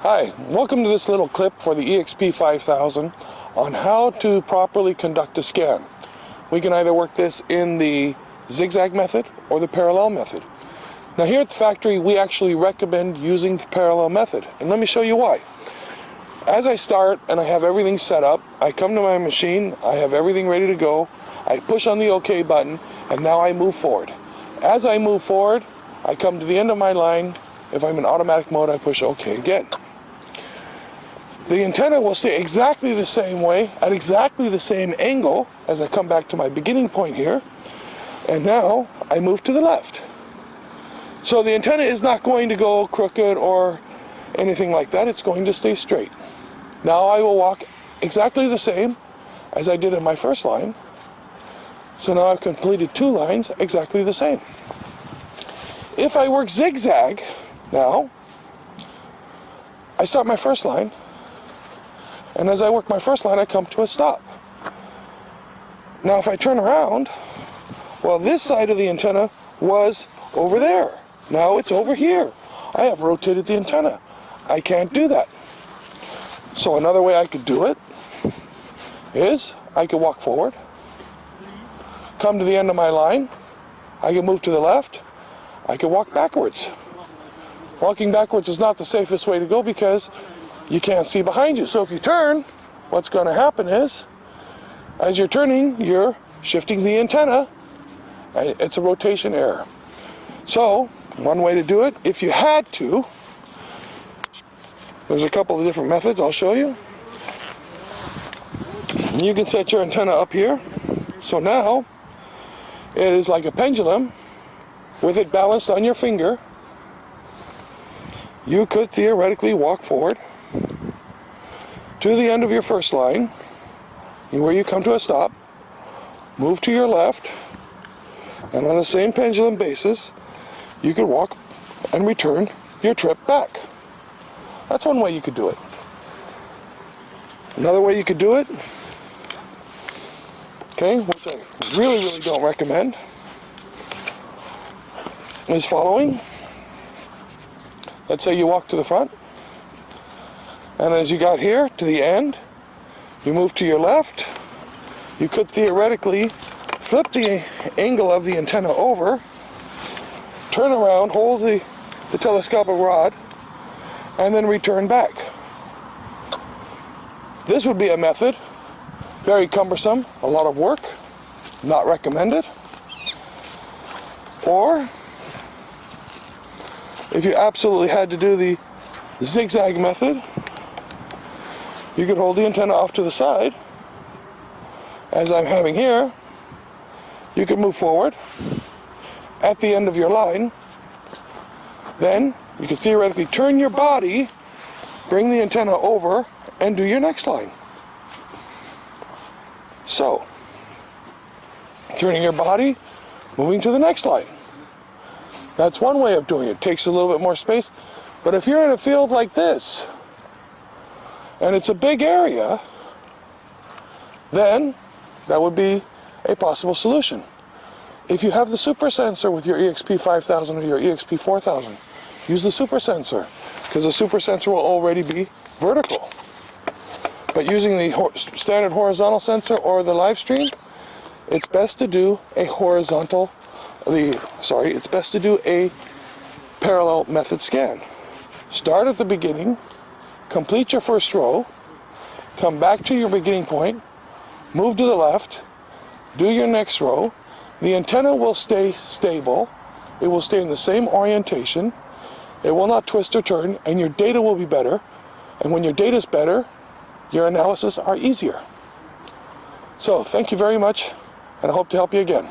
Hi, welcome to this little clip for the EXP 5000 on how to properly conduct a scan. We can either work this in the zigzag method or the parallel method. Now here at the factory we actually recommend using the parallel method, and let me show you why. As I start and I have everything set up, I come to my machine, I have everything ready to go, I push on the OK button, and now I move forward. As I move forward, I come to the end of my line. If I'm in automatic mode, I push OK again. The antenna will stay exactly the same way, at exactly the same angle as I come back to my beginning point here, and now I move to the left. So the antenna is not going to go crooked or anything like that, it's going to stay straight. Now I will walk exactly the same as I did in my first line. So now I've completed two lines exactly the same. If I work zigzag, now, I start my first line, and as I work my first line, I come to a stop. Now if I turn around, well, this side of the antenna was over there. Now it's over here. I have rotated the antenna. I can't do that. So another way I could do it is I could walk forward, come to the end of my line, I can move to the left, I can walk backwards. Walking backwards is not the safest way to go because you can't see behind you. So if you turn, what's going to happen is, as you're turning, you're shifting the antenna. It's a rotation error. So, one way to do it, if you had to, there's a couple of different methods I'll show you. You can set your antenna up here. So now, it is like a pendulum with it balanced on your finger. You could theoretically walk forward to the end of your first line, where you come to a stop, move to your left, and on the same pendulum basis, you could walk and return your trip back. That's one way you could do it. Another way you could do it, okay, which I really don't recommend, is following. Let's say you walk to the front, and as you got here to the end, you move to your left. You could theoretically flip the angle of the antenna over, turn around, hold the telescopic rod, and then return back. This would be a method, very cumbersome, a lot of work, not recommended. Or, if you absolutely had to do the zigzag method, you could hold the antenna off to the side, as I'm having here. You could move forward at the end of your line. Then you could theoretically turn your body, bring the antenna over, and do your next line. So, turning your body, moving to the next line. That's one way of doing it. It takes a little bit more space. But if you're in a field like this, and it's a big area, then that would be a possible solution. If you have the super sensor with your EXP 5000 or your EXP 4000, use the super sensor, because the super sensor will already be vertical. But using the standard horizontal sensor or the live stream, it's best to do a it's best to do a parallel method scan. Start at the beginning, complete your first row, come back to your beginning point, move to the left, do your next row. The antenna will stay stable, it will stay in the same orientation, it will not twist or turn, and your data will be better. And when your data is better, your analysis are easier. So thank you very much, and I hope to help you again.